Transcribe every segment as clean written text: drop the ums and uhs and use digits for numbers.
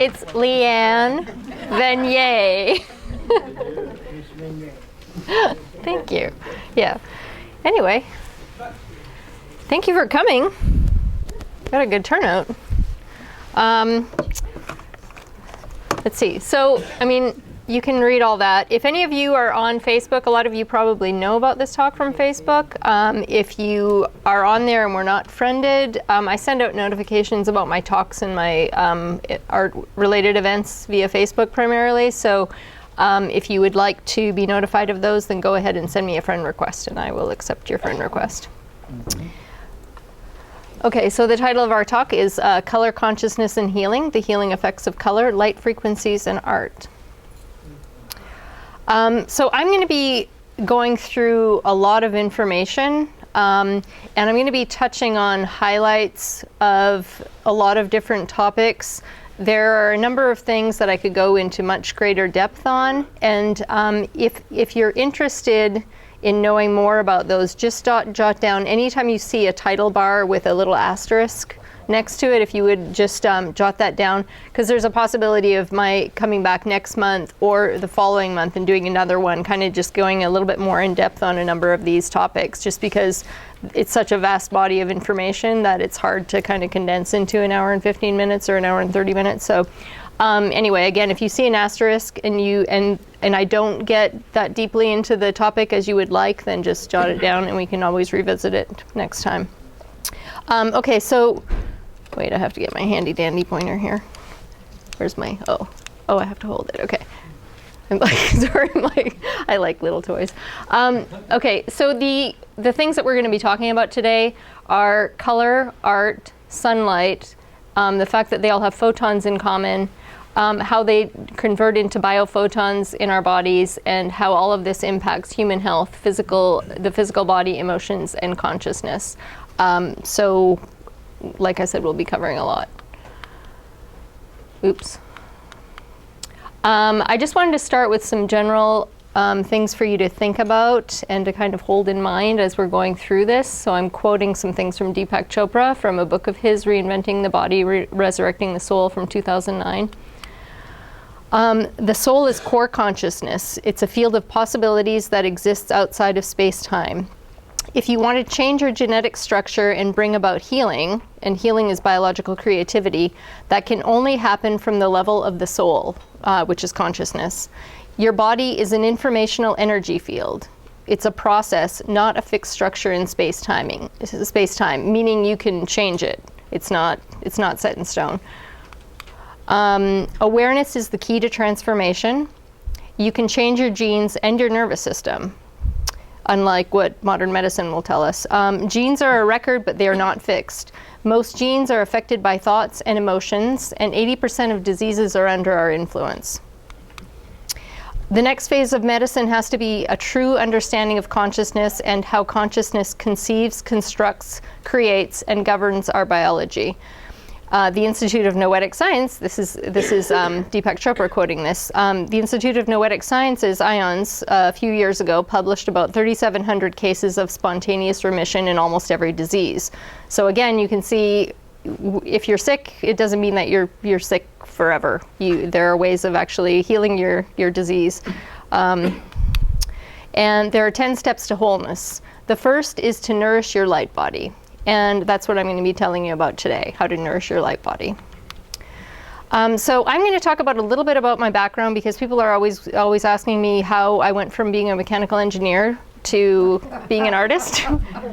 It's Leanne Venier. Thank you. Yeah. Anyway, thank you for coming. Got a good turnout. Let's see. So, I mean, you can read all that. If any of you are on Facebook, a lot of you probably know about this talk from Facebook. If you are on there and we're not friended, I send out notifications about my talks and my art-related events via Facebook primarily. So if you would like to be notified of those, then go ahead and send me a friend request, and I will accept your friend request. Okay, so the title of our talk is Color, Consciousness, and Healing, the Healing Effects of Color, Light Frequencies, and Art. So I'm going to be going through a lot of information, and I'm going to be touching on highlights of a lot of different topics. There are a number of things that I could go into much greater depth on, and if you're interested in knowing more about those, just jot down anytime you see a title bar with a little asterisk next to it, if you would just jot that down, because there's a possibility of my coming back next month or the following month and doing another one, kind of just going a little bit more in depth on a number of these topics, just because it's such a vast body of information that it's hard to kind of condense into an hour and 15 minutes or an hour and 30 minutes. So anyway, again, if you see an asterisk and I don't get that deeply into the topic as you would like, then just jot it down and we can always revisit it next time. Okay, so wait, I have to get my handy dandy pointer here. Where's my, oh, I have to hold it, okay. I'm like, sorry, I like little toys. Okay, so the things that we're gonna be talking about today are color, art, sunlight, the fact that they all have photons in common, how they convert into biophotons in our bodies, and how all of this impacts human health, the physical body, emotions, and consciousness. So, like I said, we'll be covering a lot. Oops. I just wanted to start with some general things for you to think about and to kind of hold in mind as we're going through this. So I'm quoting some things from Deepak Chopra from a book of his, Reinventing the Body, Resurrecting the Soul, from 2009. The soul is core consciousness. It's a field of possibilities that exists outside of space-time. If you want to change your genetic structure and bring about healing, and healing is biological creativity, that can only happen from the level of the soul, which is consciousness. Your body is an informational energy field. It's a process, not a fixed structure in space-time, meaning you can change it. It's not set in stone. Awareness is the key to transformation. You can change your genes and your nervous system, unlike what modern medicine will tell us. Genes are a record, but they are not fixed. Most genes are affected by thoughts and emotions, and 80% of diseases are under our influence. The next phase of medicine has to be a true understanding of consciousness and how consciousness conceives, constructs, creates, and governs our biology. The Institute of Noetic Science, this is Deepak Chopra quoting this. The Institute of Noetic Sciences, IONS, a few years ago published about 3,700 cases of spontaneous remission in almost every disease. So again, you can see if you're sick, it doesn't mean that you're sick forever. There are ways of actually healing your disease. And there are 10 steps to wholeness. The first is to nourish your light body. And that's what I'm going to be telling you about today, how to nourish your light body. So I'm going to talk about a little bit about my background, because people are always asking me how I went from being a mechanical engineer to being an artist.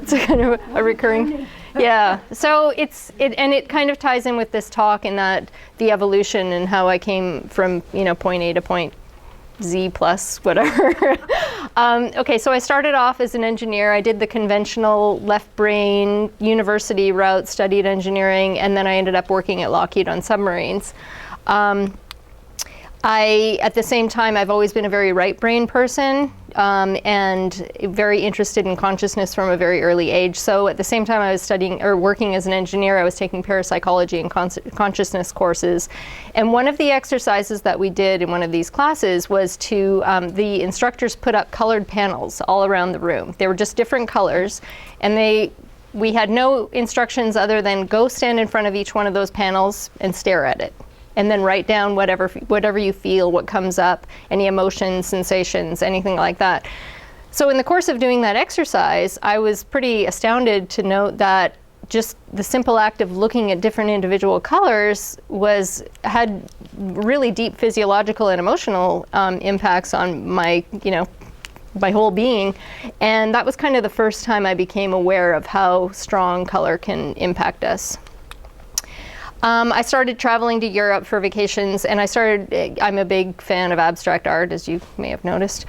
It's a kind of a recurring, yeah. So it kind of ties in with this talk, in that the evolution and how I came from point A to point Z plus whatever. Okay, so I started off as an engineer. I did the conventional left brain university route, studied engineering, and then I ended up working at Lockheed on submarines. At the same time, I've always been a very right brain person, and very interested in consciousness from a very early age. So at the same time I was studying or working as an engineer, I was taking parapsychology and consciousness courses. And one of the exercises that we did in one of these classes was to, the instructors put up colored panels all around the room. They were just different colors, and we had no instructions other than go stand in front of each one of those panels and stare at it. and then write down whatever you feel, what comes up, any emotions, sensations, anything like that. So in the course of doing that exercise, I was pretty astounded to note that just the simple act of looking at different individual colors had really deep physiological and emotional impacts on my whole being. And that was kind of the first time I became aware of how strong color can impact us. I started traveling to Europe for vacations, and I'm a big fan of abstract art, as you may have noticed,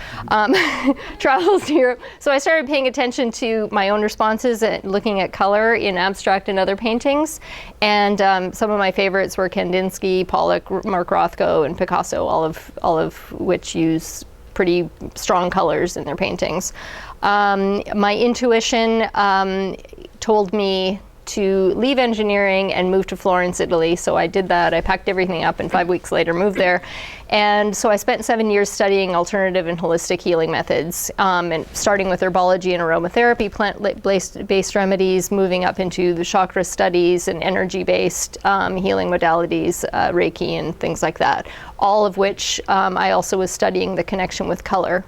travels to Europe. So I started paying attention to my own responses and looking at color in abstract and other paintings. And some of my favorites were Kandinsky, Pollock, Mark Rothko, and Picasso, all of which use pretty strong colors in their paintings. My intuition told me to leave engineering and move to Florence, Italy. So I did that. I packed everything up and 5 weeks later moved there. And so I spent 7 years studying alternative and holistic healing methods, and starting with herbology and aromatherapy, plant-based remedies, moving up into the chakra studies and energy-based healing modalities, Reiki and things like that, all of which I also was studying the connection with color.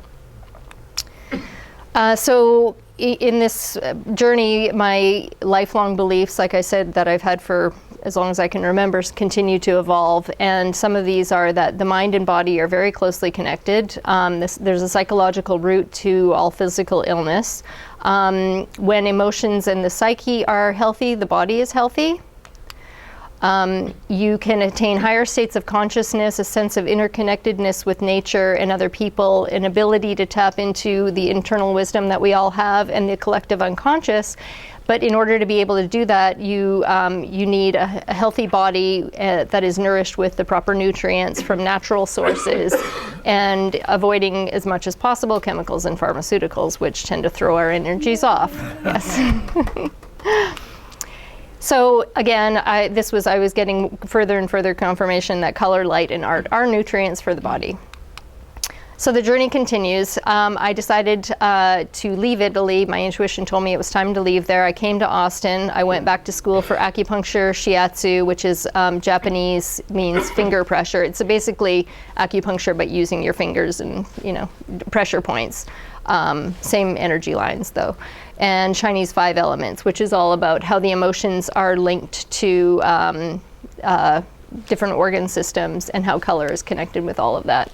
So in this journey, my lifelong beliefs, like I said, that I've had for as long as I can remember, continue to evolve. And some of these are that the mind and body are very closely connected. There's a psychological root to all physical illness. When emotions and the psyche are healthy, the body is healthy. You can attain higher states of consciousness, a sense of interconnectedness with nature and other people, an ability to tap into the internal wisdom that we all have and the collective unconscious. But in order to be able to do that, you need a healthy body that is nourished with the proper nutrients from natural sources, and avoiding as much as possible chemicals and pharmaceuticals, which tend to throw our energies off. Yes. So again, I was getting further and further confirmation that color, light, and art are nutrients for the body. So the journey continues. I decided to leave Italy. My intuition told me it was time to leave there. I came to Austin. I went back to school for acupuncture, shiatsu, which is Japanese, means finger pressure. It's basically acupuncture, but using your fingers and, pressure points. Same energy lines, though. And Chinese 5 elements, which is all about how the emotions are linked to different organ systems and how color is connected with all of that.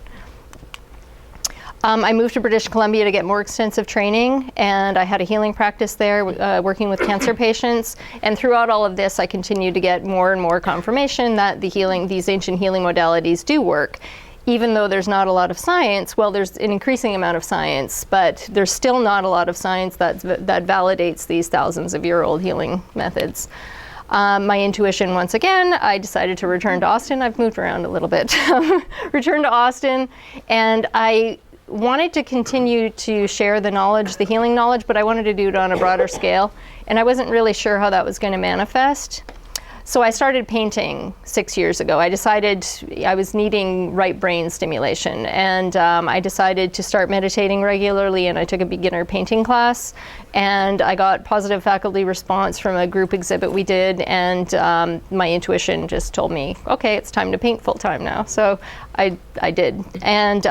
I moved to British Columbia to get more extensive training, and I had a healing practice there, working with cancer patients. And throughout all of this, I continued to get more and more confirmation that these ancient healing modalities do work. Even though there's not a lot of science, well, there's an increasing amount of science, but there's still not a lot of science that validates these thousands-of-year-old healing methods. My intuition, once again, I decided to return to Austin. I've moved around a little bit. Return to Austin, and I wanted to continue to share the knowledge, the healing knowledge, but I wanted to do it on a broader scale, and I wasn't really sure how that was going to manifest. So I started painting 6 years ago. I decided I was needing right brain stimulation, and I decided to start meditating regularly, and I took a beginner painting class, and I got positive faculty response from a group exhibit we did, and my intuition just told me, okay, it's time to paint full time now. So I did. And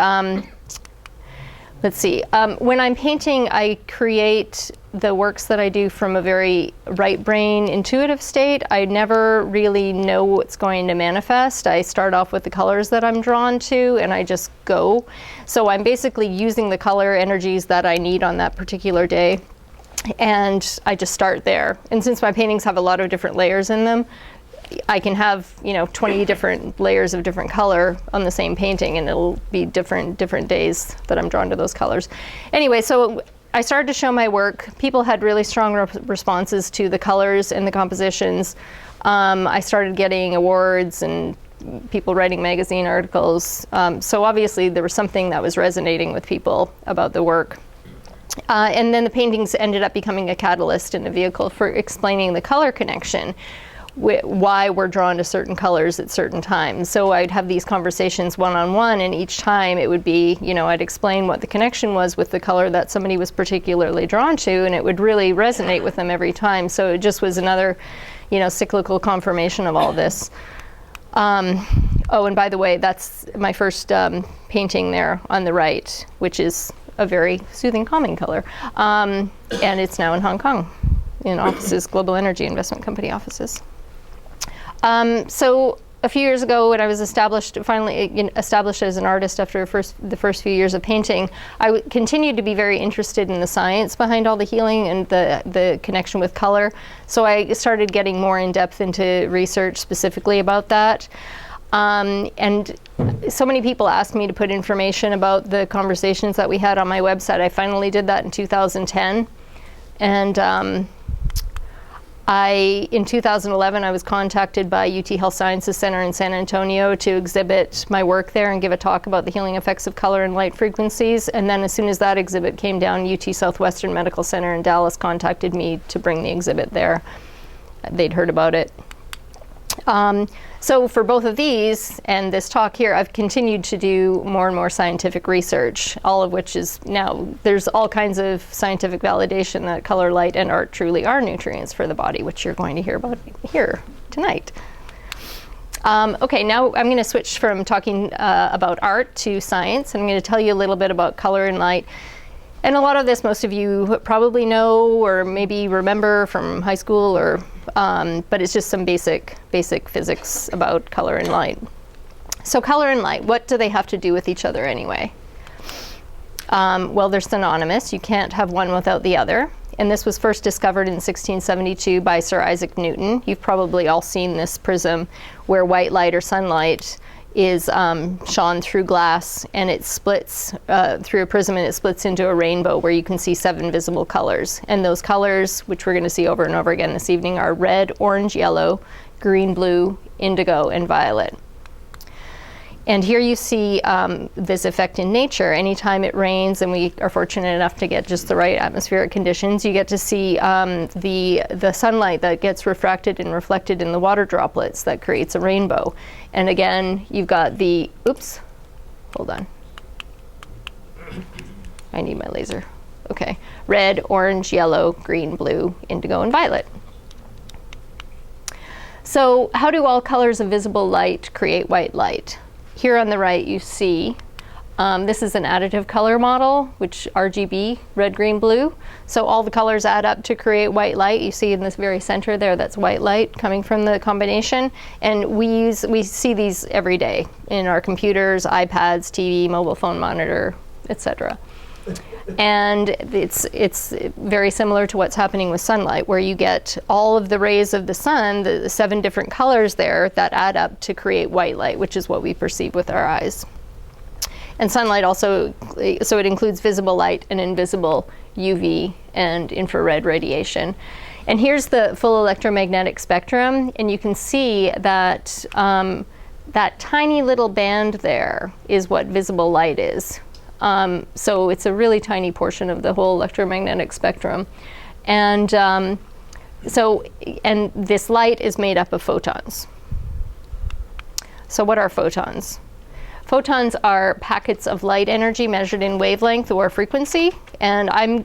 let's see, when I'm painting, I create the works that I do from a very right brain intuitive state. I never really know what's going to manifest. I start off with the colors that I'm drawn to, and I just go. So I'm basically using the color energies that I need on that particular day, and I just start there. And since my paintings have a lot of different layers in them, I can have 20 different layers of different color on the same painting, and it'll be different days that I'm drawn to those colors. Anyway, so I started to show my work. People had really strong responses to the colors and the compositions. I started getting awards and people writing magazine articles. So obviously there was something that was resonating with people about the work. And then the paintings ended up becoming a catalyst and a vehicle for explaining the color connection, why we're drawn to certain colors at certain times. So I'd have these conversations one-on-one, and each time it would be, I'd explain what the connection was with the color that somebody was particularly drawn to, and it would really resonate with them every time. So it just was another, cyclical confirmation of all this. Oh, and by the way, that's my first painting there on the right, which is a very soothing, calming color. And it's now in Hong Kong, in offices, Global Energy Investment Company offices. So a few years ago, when I was finally established as an artist after the first few years of painting, I continued to be very interested in the science behind all the healing and the connection with color. So I started getting more in depth into research specifically about that. And so many people asked me to put information about the conversations that we had on my website. I finally did that in 2010. And in 2011, I was contacted by UT Health Sciences Center in San Antonio to exhibit my work there and give a talk about the healing effects of color and light frequencies. And then as soon as that exhibit came down, UT Southwestern Medical Center in Dallas contacted me to bring the exhibit there. They'd heard about it. So for both of these and this talk here, I've continued to do more and more scientific research, all of which is now, there's all kinds of scientific validation that color, light, and art truly are nutrients for the body, which you're going to hear about here tonight. Okay, now I'm going to switch from talking about art to science. I'm going to tell you a little bit about color and light. And a lot of this most of you probably know or maybe remember from high school, or but it's just some basic physics about color and light. So color and light, what do they have to do with each other anyway? Well, they're synonymous. You can't have one without the other. And this was first discovered in 1672 by Sir Isaac Newton. You've probably all seen this prism where white light or sunlight is shone through glass, and it splits through a prism, and it splits into a rainbow where you can see 7 visible colors. And those colors, which we're going to see over and over again this evening, are red, orange, yellow, green, blue, indigo, and violet. And here you see this effect in nature. Anytime it rains, and we are fortunate enough to get just the right atmospheric conditions, you get to see the sunlight that gets refracted and reflected in the water droplets that creates a rainbow. And again, you've got the, oops, hold on. I need my laser. Okay. Red, orange, yellow, green, blue, indigo, and violet. So how do all colors of visible light create white light? Here on the right, you see, this is an additive color model, which RGB, red, green, blue. So all the colors add up to create white light. You see in this very center there, that's white light coming from the combination. And we see these every day in our computers, iPads, TV, mobile phone monitor, etc. And it's very similar to what's happening with sunlight, where you get all of the rays of the sun, the 7 different colors there that add up to create white light, which is what we perceive with our eyes. And sunlight also, so it includes visible light and invisible UV and infrared radiation. And here's the full electromagnetic spectrum, and you can see that that tiny little band there is what visible light is. So it's a really tiny portion of the whole electromagnetic spectrum. And and this light is made up of photons. So what are photons? Photons are packets of light energy measured in wavelength or frequency. And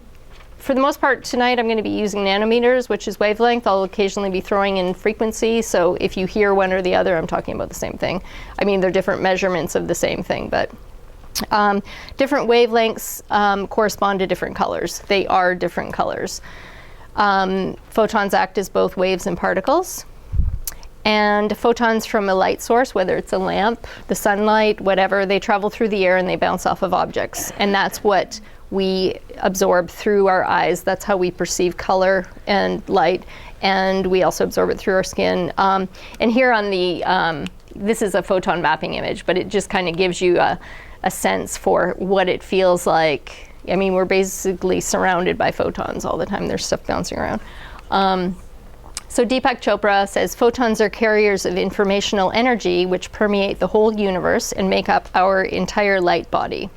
for the most part tonight, I'm going to be using nanometers, which is wavelength. I'll occasionally be throwing in frequency. So if you hear one or the other, I'm talking about the same thing. I mean, they're different measurements of the same thing, but different wavelengths correspond to different colors. They are different colors. Photons act as both waves and particles. And photons from a light source, whether it's a lamp, the sunlight, whatever, they travel through the air and they bounce off of objects. And that's what we absorb through our eyes. That's how we perceive color and light. And we also absorb it through our skin. And here on the, this is a photon mapping image, but it just kind of gives you a sense for what it feels like. I mean, we're basically surrounded by photons all the time. There's stuff bouncing around. So Deepak Chopra says, photons are carriers of informational energy which permeate the whole universe and make up our entire light body.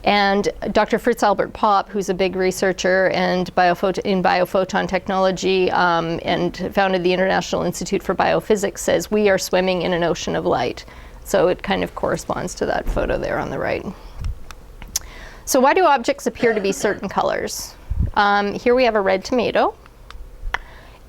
And Dr. Fritz Albert Popp, who's a big researcher and in biophoton technology and founded the International Institute for Biophysics, says we are swimming in an ocean of light. So it kind of corresponds to that photo there on the right. So why do objects appear to be certain colors? Here we have a red tomato.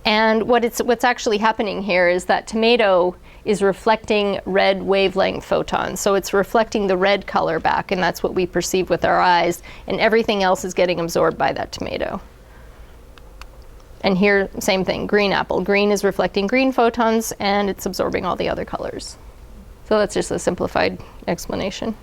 And what's actually happening here is that tomato is reflecting red wavelength photons. So it's reflecting the red color back, and that's what we perceive with our eyes, and everything else is getting absorbed by that tomato. And here, same thing, green apple. Green is reflecting green photons, and it's absorbing all the other colors. So that's just a simplified explanation.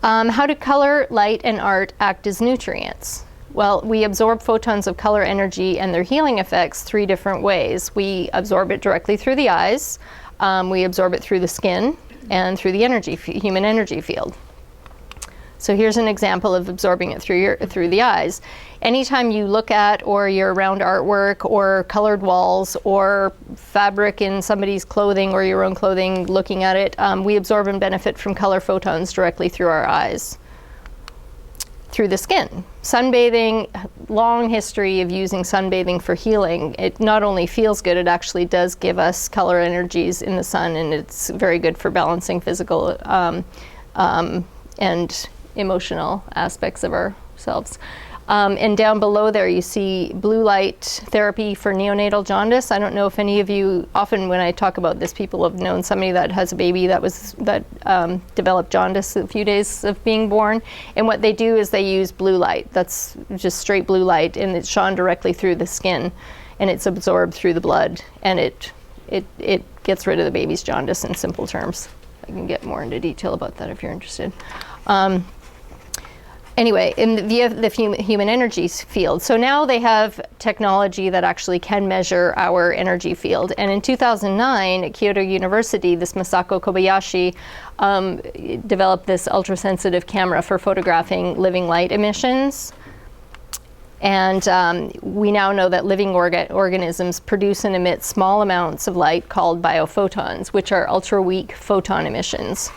How do color, light, and art act as nutrients? Well, we absorb photons of color energy and their healing effects 3 different ways. We absorb it directly through the eyes, we absorb it through the skin, and through the human energy field. So here's an example of absorbing it through the eyes. Anytime you look at or you're around artwork or colored walls or fabric in somebody's clothing or your own clothing, looking at it, we absorb and benefit from color photons directly through our eyes. Through the skin. Sunbathing, long history of using sunbathing for healing. It not only feels good, it actually does give us color energies in the sun, and it's very good for balancing physical and emotional aspects of ourselves. And down below there you see blue light therapy for neonatal jaundice. I don't know if any of you, often when I talk about this, people have known somebody that has a baby that developed jaundice a few days of being born. And what they do is they use blue light. That's just straight blue light, and it's shone directly through the skin, and it's absorbed through the blood, and it gets rid of the baby's jaundice in simple terms. I can get more into detail about that if you're interested. Anyway, in the human energy field. So now they have technology that actually can measure our energy field. And in 2009 at Kyoto University, this Masako Kobayashi developed this ultrasensitive camera for photographing living light emissions. And we now know that living organisms produce and emit small amounts of light called biophotons, which are ultra-weak photon emissions.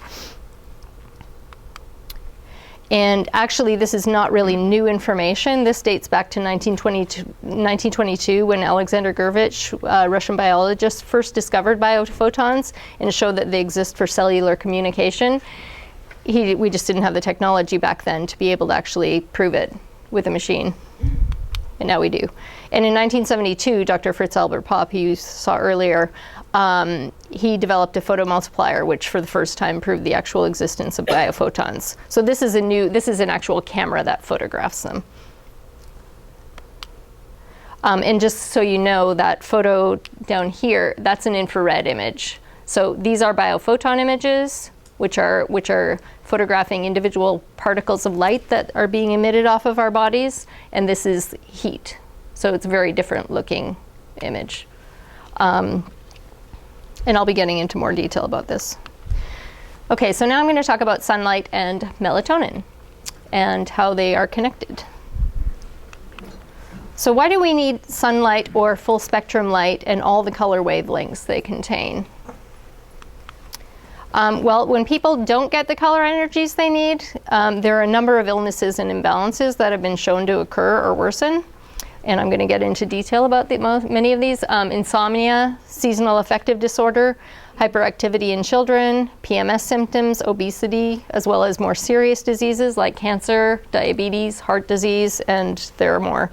And actually, this is not really new information. This dates back to 1922 when Alexander Gurevich, a Russian biologist, first discovered biophotons and showed that they exist for cellular communication. We just didn't have the technology back then to be able to actually prove it with a machine. And now we do. And in 1972, Dr. Fritz Albert Popp, who you saw earlier, he developed a photomultiplier, which for the first time proved the actual existence of biophotons. So this is an actual camera that photographs them. And just so you know, that photo down here, that's an infrared image. So these are biophoton images, which are photographing individual particles of light that are being emitted off of our bodies, and this is heat. So it's a very different looking image. And I'll be getting into more detail about this. Okay, so now I'm going to talk about sunlight and melatonin and how they are connected. So why do we need sunlight or full spectrum light and all the color wavelengths they contain? Well, when people don't get the color energies they need, there are a number of illnesses and imbalances that have been shown to occur or worsen. And I'm going to get into detail about many of these. Insomnia, seasonal affective disorder, hyperactivity in children, PMS symptoms, obesity, as well as more serious diseases like cancer, diabetes, heart disease, and there are more.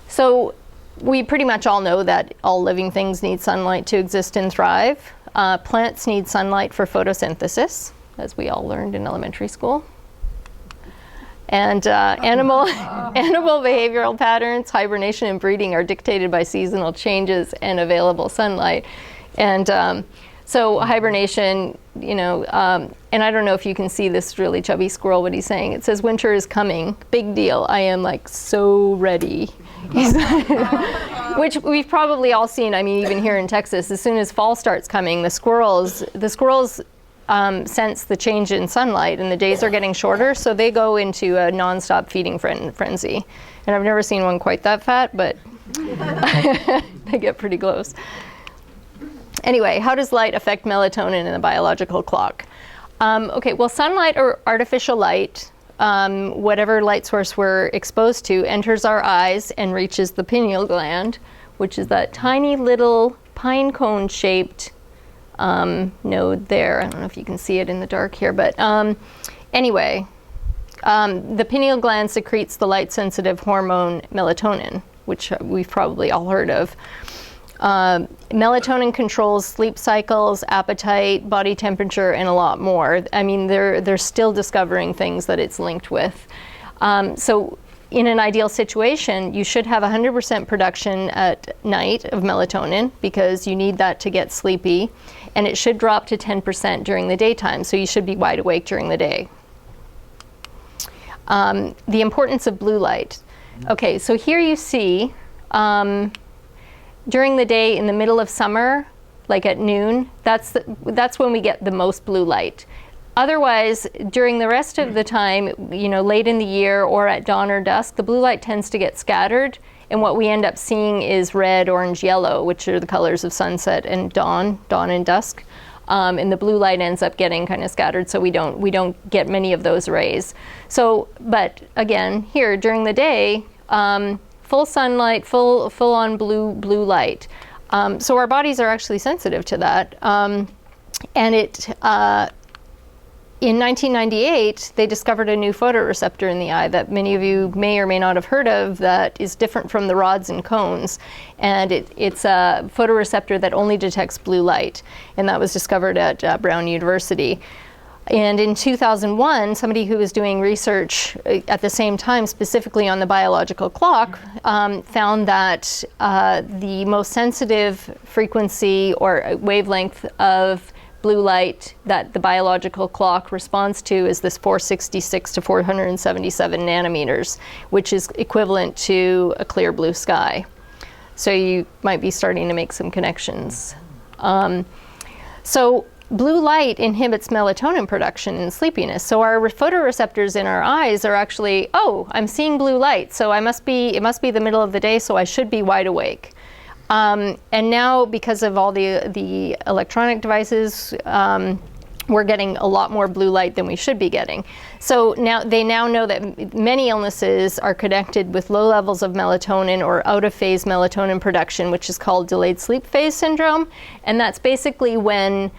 So we pretty much all know that all living things need sunlight to exist and thrive. Plants need sunlight for photosynthesis, as we all learned in elementary school. And animal behavioral patterns, hibernation and breeding are dictated by seasonal changes and available sunlight. And so hibernation, and I don't know if you can see this really chubby squirrel, what he's saying. It says, winter is coming, big deal. I am like so ready. Which we've probably all seen, I mean, even here in Texas, as soon as fall starts coming, the squirrels sense the change in sunlight and the days are getting shorter, so they go into a nonstop feeding frenzy. And I've never seen one quite that fat, but they get pretty close. Anyway, how does light affect melatonin in the biological clock? Okay, well, sunlight or artificial light, whatever light source we're exposed to, enters our eyes and reaches the pineal gland, which is that tiny little pine cone shaped node there. I don't know if you can see it in the dark here, but anyway, the pineal gland secretes the light sensitive hormone melatonin, which we've probably all heard of. Melatonin controls sleep cycles, appetite, body temperature, and a lot more. I mean, they're still discovering things that it's linked with. So in an ideal situation, you should have 100% production at night of melatonin because you need that to get sleepy, and it should drop to 10% during the daytime, so you should be wide awake during the day. The importance of blue light. Okay, so here you see during the day in the middle of summer, like at noon, that's when we get the most blue light. Otherwise, during the rest of the time, you know, late in the year or at dawn or dusk, the blue light tends to get scattered, and what we end up seeing is red, orange, yellow, which are the colors of sunset and dawn and dusk. And the blue light ends up getting kind of scattered, so we don't get many of those rays. So, but again, here during the day, full sunlight, full on blue light. So our bodies are actually sensitive to that, and it. In 1998, they discovered a new photoreceptor in the eye that many of you may or may not have heard of that is different from the rods and cones. And it's a photoreceptor that only detects blue light. And that was discovered at Brown University. And in 2001, somebody who was doing research at the same time, specifically on the biological clock, found that the most sensitive frequency or wavelength of blue light that the biological clock responds to is this 466 to 477 nanometers, which is equivalent to a clear blue sky. So you might be starting to make some connections. So blue light inhibits melatonin production in sleepiness. So our photoreceptors in our eyes are actually, oh, I'm seeing blue light, so it must be the middle of the day, so I should be wide awake. And now, because of all the electronic devices, we're getting a lot more blue light than we should be getting. So now they know that many illnesses are connected with low levels of melatonin or out-of-phase melatonin production, which is called delayed sleep phase syndrome. And that's basically when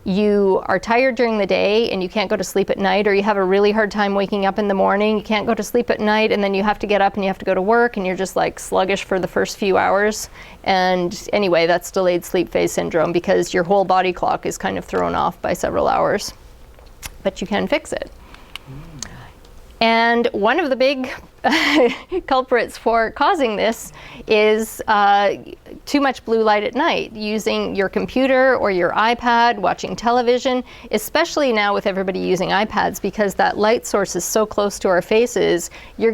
you are tired during the day and you can't go to sleep at night, or you have a really hard time waking up in the morning, you can't go to sleep at night, and then you have to get up and you have to go to work, and you're just like sluggish for the first few hours. And anyway, that's delayed sleep phase syndrome because your whole body clock is kind of thrown off by several hours. But you can fix it. And one of the big culprits for causing this is too much blue light at night, using your computer or your iPad, watching television, especially now with everybody using iPads, because that light source is so close to our faces, you're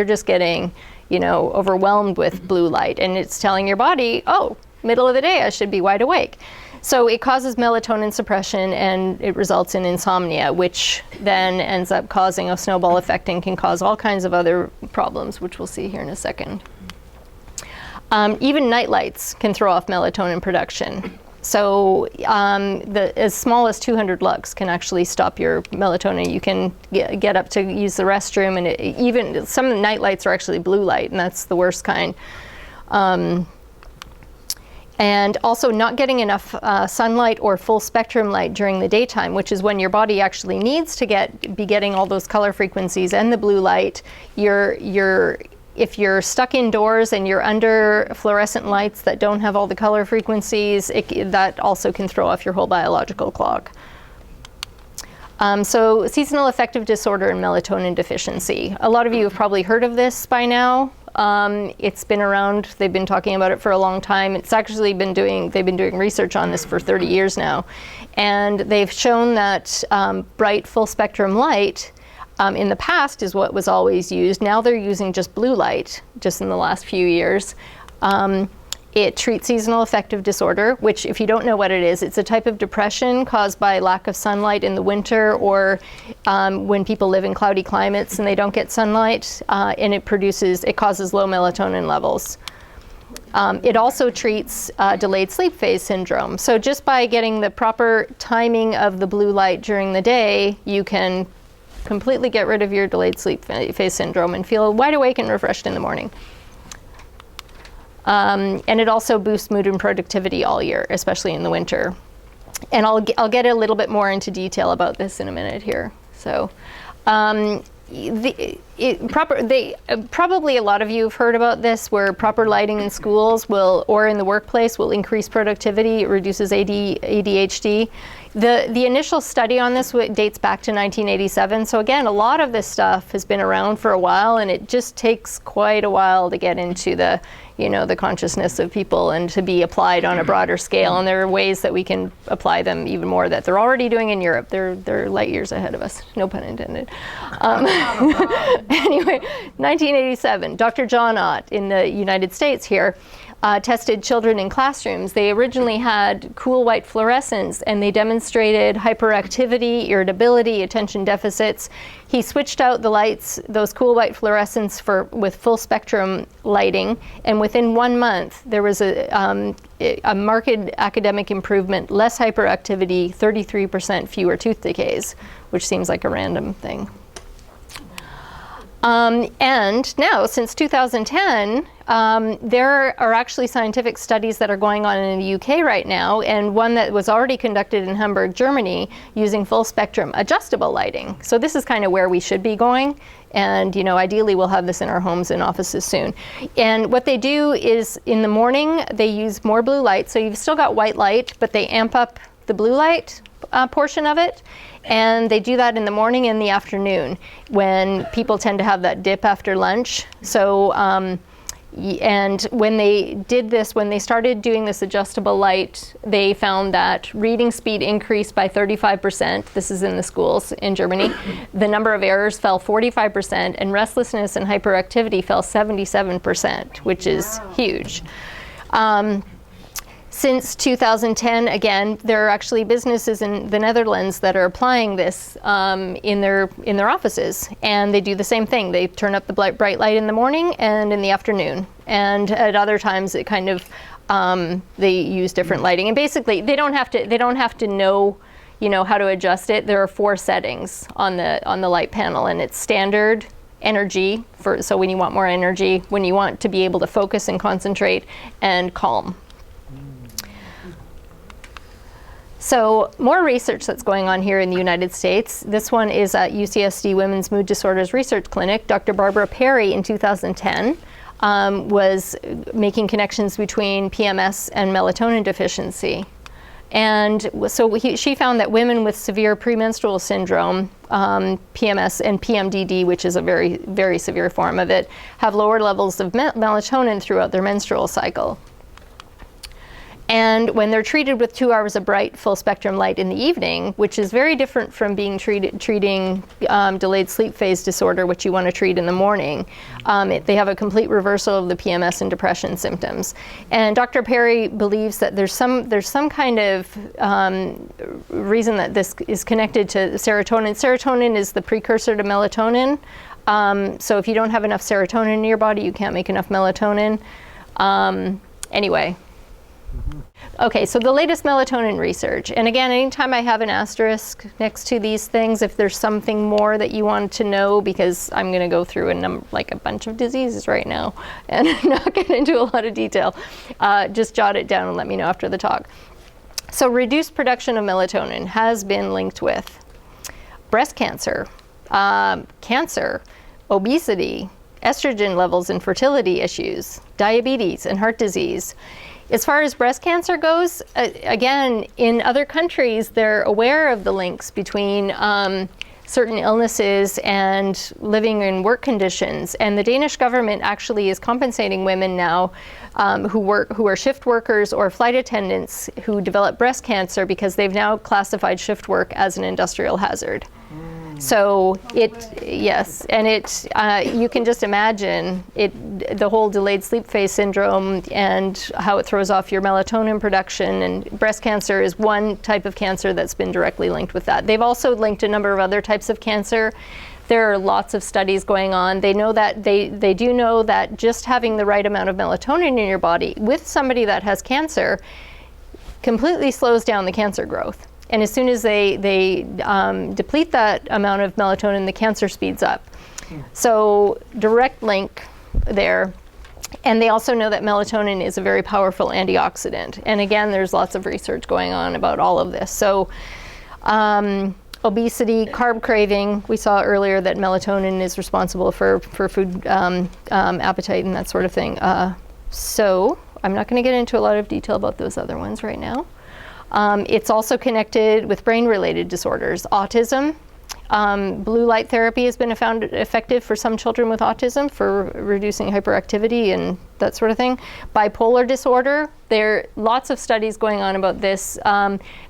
just getting, you know, overwhelmed with blue light, and it's telling your body, oh, middle of the day, I should be wide awake. So it causes melatonin suppression, and it results in insomnia, which then ends up causing a snowball effect and can cause all kinds of other problems, which we'll see here in a second. Even night lights can throw off melatonin production. So as small as 200 lux can actually stop your melatonin. You can get up to use the restroom, and even some night lights are actually blue light, and that's the worst kind. And also not getting enough sunlight or full spectrum light during the daytime, which is when your body actually needs to be getting all those color frequencies and the blue light. If you're stuck indoors and you're under fluorescent lights that don't have all the color frequencies, that also can throw off your whole biological clock. So seasonal affective disorder and melatonin deficiency. A lot of you have probably heard of this by now. It's been around, they've been talking about it for a long time. It's actually they've been doing research on this for 30 years now. And they've shown that bright full spectrum light in the past is what was always used. Now they're using just blue light, just in the last few years. It treats seasonal affective disorder, which, if you don't know what it is, it's a type of depression caused by lack of sunlight in the winter, or when people live in cloudy climates and they don't get sunlight, and it causes low melatonin levels. It also treats delayed sleep phase syndrome. So just by getting the proper timing of the blue light during the day, you can completely get rid of your delayed sleep phase syndrome and feel wide awake and refreshed in the morning. And it also boosts mood and productivity all year, especially in the winter. And I'll get a little bit more into detail about this in a minute here. So it Probably a lot of you have heard about this, where proper lighting in schools or in the workplace will increase productivity. It reduces ADHD. The initial study on this dates back to 1987. So again, a lot of this stuff has been around for a while, and it just takes quite a while to get into the consciousness of people and to be applied on a broader scale. And there are ways that we can apply them even more that they're already doing in Europe. They're light years ahead of us, no pun intended. Anyway, 1987, Dr. John Ott in the United States here tested children in classrooms. They originally had cool white fluorescents, and they demonstrated hyperactivity, irritability, attention deficits. He switched out the lights, those cool white fluorescents, with full spectrum lighting, and within 1 month there was a marked academic improvement, less hyperactivity, 33% fewer tooth decays, which seems like a random thing. And now, since 2010, there are actually scientific studies that are going on in the UK right now, and one that was already conducted in Hamburg, Germany, using full spectrum adjustable lighting. So this is kind of where we should be going, and ideally we'll have this in our homes and offices soon. And what they do is, in the morning, they use more blue light, so you've still got white light, but they amp up the blue light portion of it. And they do that in the morning and the afternoon, when people tend to have that dip after lunch. So, and when they did this, when they started doing this adjustable light, they found that reading speed increased by 35%. This is in the schools in Germany. The number of errors fell 45%, and restlessness and hyperactivity fell 77%, which is huge. Since 2010, again, there are actually businesses in the Netherlands that are applying this in their offices, and they do the same thing. They turn up the bright light in the morning and in the afternoon, and at other times it kind of they use different lighting. And basically, they don't have to know how to adjust it. There are 4 settings on the light panel, and it's standard, energy so when you want more energy, when you want to be able to focus and concentrate, and calm. So more research that's going on here in the United States. This one is at UCSD Women's Mood Disorders Research Clinic. Dr. Barbara Perry in 2010 was making connections between PMS and melatonin deficiency. And so she found that women with severe premenstrual syndrome, PMS, and PMDD, which is a very, very severe form of it, have lower levels of melatonin throughout their menstrual cycle. And when they're treated with 2 hours of bright full spectrum light in the evening, which is very different from treating delayed sleep phase disorder, which you want to treat in the morning, they have a complete reversal of the PMS and depression symptoms. And Dr. Perry believes that there's some kind of reason that this is connected to serotonin. Serotonin is the precursor to melatonin. So if you don't have enough serotonin in your body, you can't make enough melatonin. Anyway. Okay, so the latest melatonin research, and again, anytime I have an asterisk next to these things, if there's something more that you want to know, because I'm going to go through a bunch of diseases right now and not get into a lot of detail, just jot it down and let me know after the talk. So reduced production of melatonin has been linked with breast cancer, cancer, obesity, estrogen levels and fertility issues, diabetes, and heart disease. As far as breast cancer goes, again, in other countries, they're aware of the links between certain illnesses and living in work conditions. And the Danish government actually is compensating women now who are shift workers or flight attendants who develop breast cancer, because they've now classified shift work as an industrial hazard. So yes, and you can just imagine the whole delayed sleep phase syndrome and how it throws off your melatonin production, and breast cancer is one type of cancer that's been directly linked with that. They've also linked a number of other types of cancer. There are lots of studies going on. They know that they do know that just having the right amount of melatonin in your body with somebody that has cancer completely slows down the cancer growth. And as soon as they deplete that amount of melatonin, the cancer speeds up. So direct link there. And they also know that melatonin is a very powerful antioxidant. And again, there's lots of research going on about all of this. So Obesity, carb craving. We saw earlier that melatonin is responsible for food appetite and that sort of thing. So I'm not going to get into a lot of detail about those other ones right now. It's also connected with brain-related disorders. Autism. Blue light therapy has been found effective for some children with autism for reducing hyperactivity and that sort of thing. Bipolar disorder, there are lots of studies going on about this.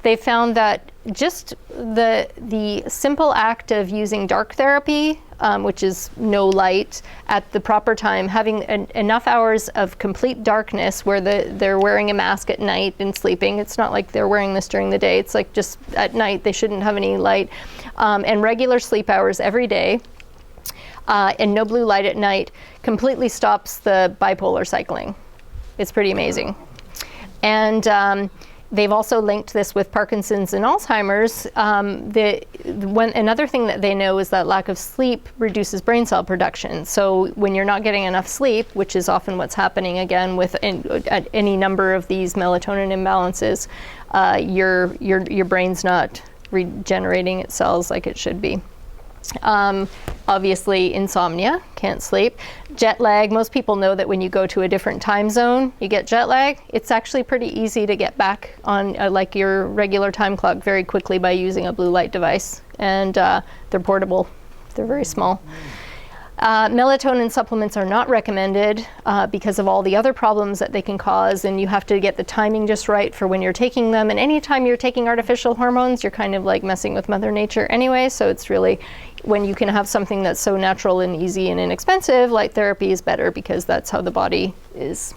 They found that just the simple act of using dark therapy, which is no light, at the proper time, having enough hours of complete darkness where they're wearing a mask at night and sleeping. It's not like they're wearing this during the day. It's like just at night they shouldn't have any light. And regular sleep hours every day, and no blue light at night completely stops the bipolar cycling. It's pretty amazing. And they've also linked this with Parkinson's and Alzheimer's. Another thing that they know is that lack of sleep reduces brain cell production. So when you're not getting enough sleep, which is often what's happening again with any number of these melatonin imbalances, your brain's not regenerating its cells like it should be. Obviously, insomnia, can't sleep. Jet lag, most people know that when you go to a different time zone, you get jet lag. It's actually pretty easy to get back on like your regular time clock very quickly by using a blue light device. And they're portable, they're very small. Melatonin supplements are not recommended because of all the other problems that they can cause, and you have to get the timing just right for when you're taking them. And anytime you're taking artificial hormones, you're kind of like messing with Mother Nature anyway. So it's really, when you can have something that's so natural and easy and inexpensive, light therapy is better because that's how the body is,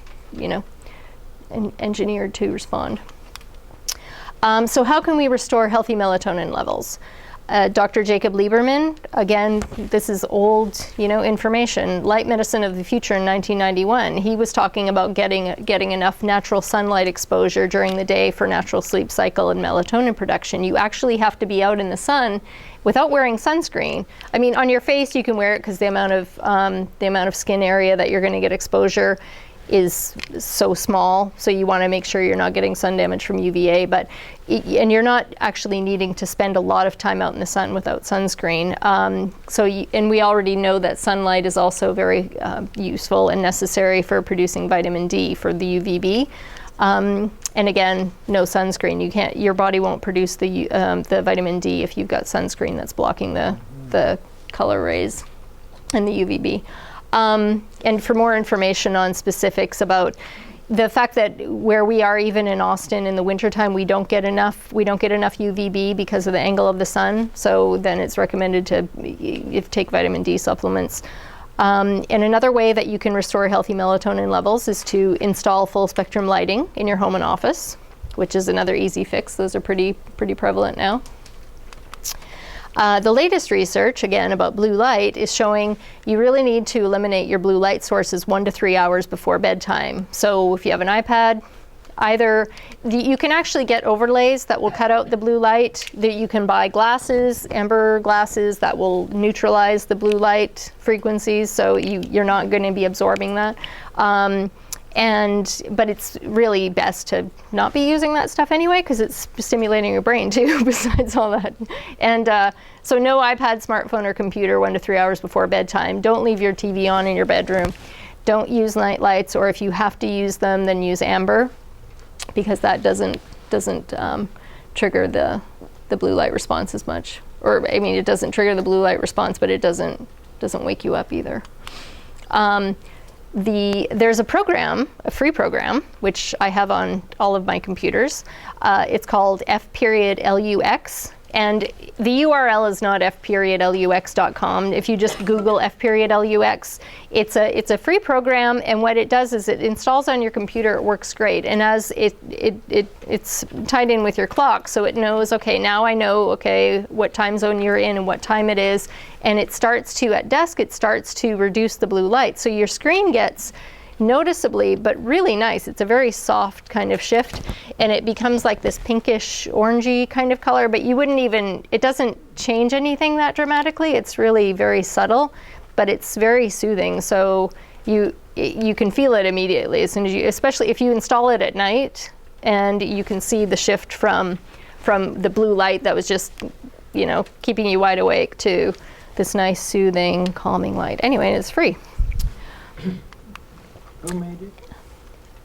engineered to respond. So how can we restore healthy melatonin levels? Dr. Jacob Lieberman, again, this is old, information. Light Medicine of the Future in 1991. He was talking about getting enough natural sunlight exposure during the day for natural sleep cycle and melatonin production. You actually have to be out in the sun without wearing sunscreen. I mean, on your face you can wear it because the amount of skin area that you're going to get exposure is so small, so you want to make sure you're not getting sun damage from UVA, and you're not actually needing to spend a lot of time out in the sun without sunscreen. And we already know that sunlight is also very useful and necessary for producing vitamin D for the UVB. And again, no sunscreen. Your body won't produce the vitamin D if you've got sunscreen that's blocking the color rays and the UVB. And for more information on specifics about the fact that where we are, even in Austin in the wintertime, we don't get enough UVB because of the angle of the sun. So then it's recommended to take vitamin D supplements. And another way that you can restore healthy melatonin levels is to install full spectrum lighting in your home and office, which is another easy fix. Those are pretty prevalent now. The latest research, again, about blue light is showing you really need to eliminate your blue light sources 1 to 3 hours before bedtime. So if you have an iPad, you can actually get overlays that will cut out the blue light. You can buy glasses, amber glasses, that will neutralize the blue light frequencies, so you're not going to be absorbing that. But it's really best to not be using that stuff anyway, because it's stimulating your brain too, besides all that. And so no iPad, smartphone, or computer 1 to 3 hours before bedtime. Don't leave your TV on in your bedroom. Don't use night lights, or if you have to use them, then use amber, because that doesn't trigger the blue light response as much. Or, I mean, it doesn't trigger the blue light response, but it doesn't wake you up either. There's a program, a free program, which I have on all of my computers. It's called F.LUX, and the URL is not f.lux.com. If you just Google F.LUX, it's a free program, and what it does is it installs on your computer. It works great, and as it's tied in with your clock, so it knows, okay, now I know, what time zone you're in and what time it is, and it starts to reduce the blue light. So your screen gets noticeably, but really nice. It's a very soft kind of shift, and it becomes like this pinkish orangey kind of color, but it doesn't change anything that dramatically. It's really very subtle, but it's very soothing. So you can feel it immediately as soon as especially if you install it at night, and you can see the shift from the blue light that was just you know, keeping you wide awake, to this nice, soothing, calming light. Anyway, and it's free. Who made it?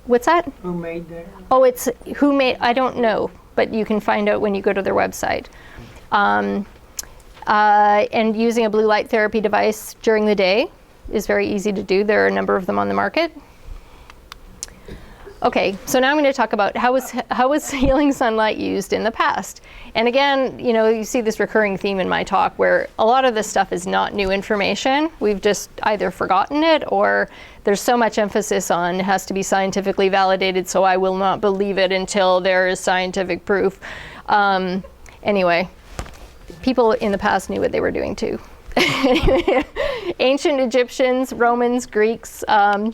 What's that? Who made that? Oh, it's who made, I don't know, but you can find out when you go to their website. And using a blue light therapy device during the day is very easy to do. There are a number of them on the market. Okay, so now I'm going to talk about how was healing sunlight used in the past. And again, you know, you see this recurring theme in my talk where a lot of this stuff is not new information. We've just either forgotten it, or there's so much emphasis on it has to be scientifically validated, so I will not believe it until there is scientific proof. Anyway, people in the past knew what they were doing too. Ancient Egyptians, Romans, Greeks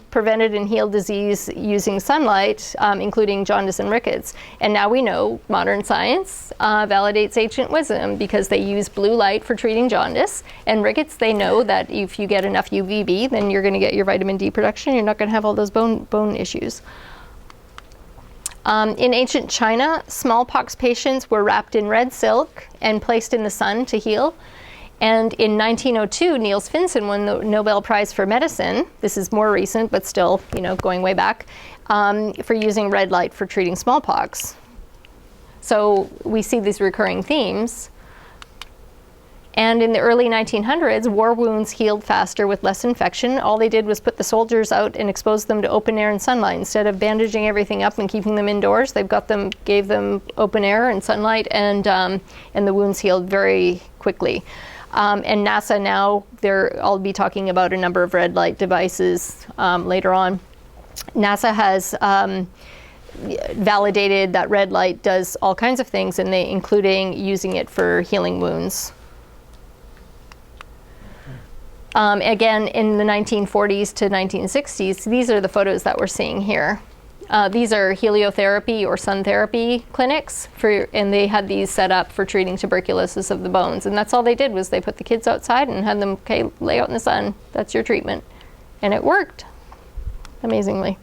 prevented and healed disease using sunlight, including jaundice and rickets. And now we know modern science validates ancient wisdom because they use blue light for treating jaundice. And rickets, they know that if you get enough UVB, then you're going to get your vitamin D production. You're not going to have all those bone issues. In ancient China, smallpox patients were wrapped in red silk and placed in the sun to heal. And in 1902, Niels Finsen won the Nobel Prize for Medicine. This is more recent, but still, you know, going way back, for using red light for treating smallpox. So we see these recurring themes. And in the early 1900s, war wounds healed faster with less infection. All they did was put the soldiers out and expose them to open air and sunlight. Instead of bandaging everything up and keeping them indoors, gave them open air and sunlight, and the wounds healed very quickly. And NASA now, I'll be talking about a number of red light devices later on. NASA has validated that red light does all kinds of things, and including using it for healing wounds. Again, in the 1940s to 1960s, these are the photos that we're seeing here. These are heliotherapy or sun therapy clinics, and they had these set up for treating tuberculosis of the bones. And that's all they did, was they put the kids outside and had them, okay, lay out in the sun. That's your treatment. And it worked, amazingly.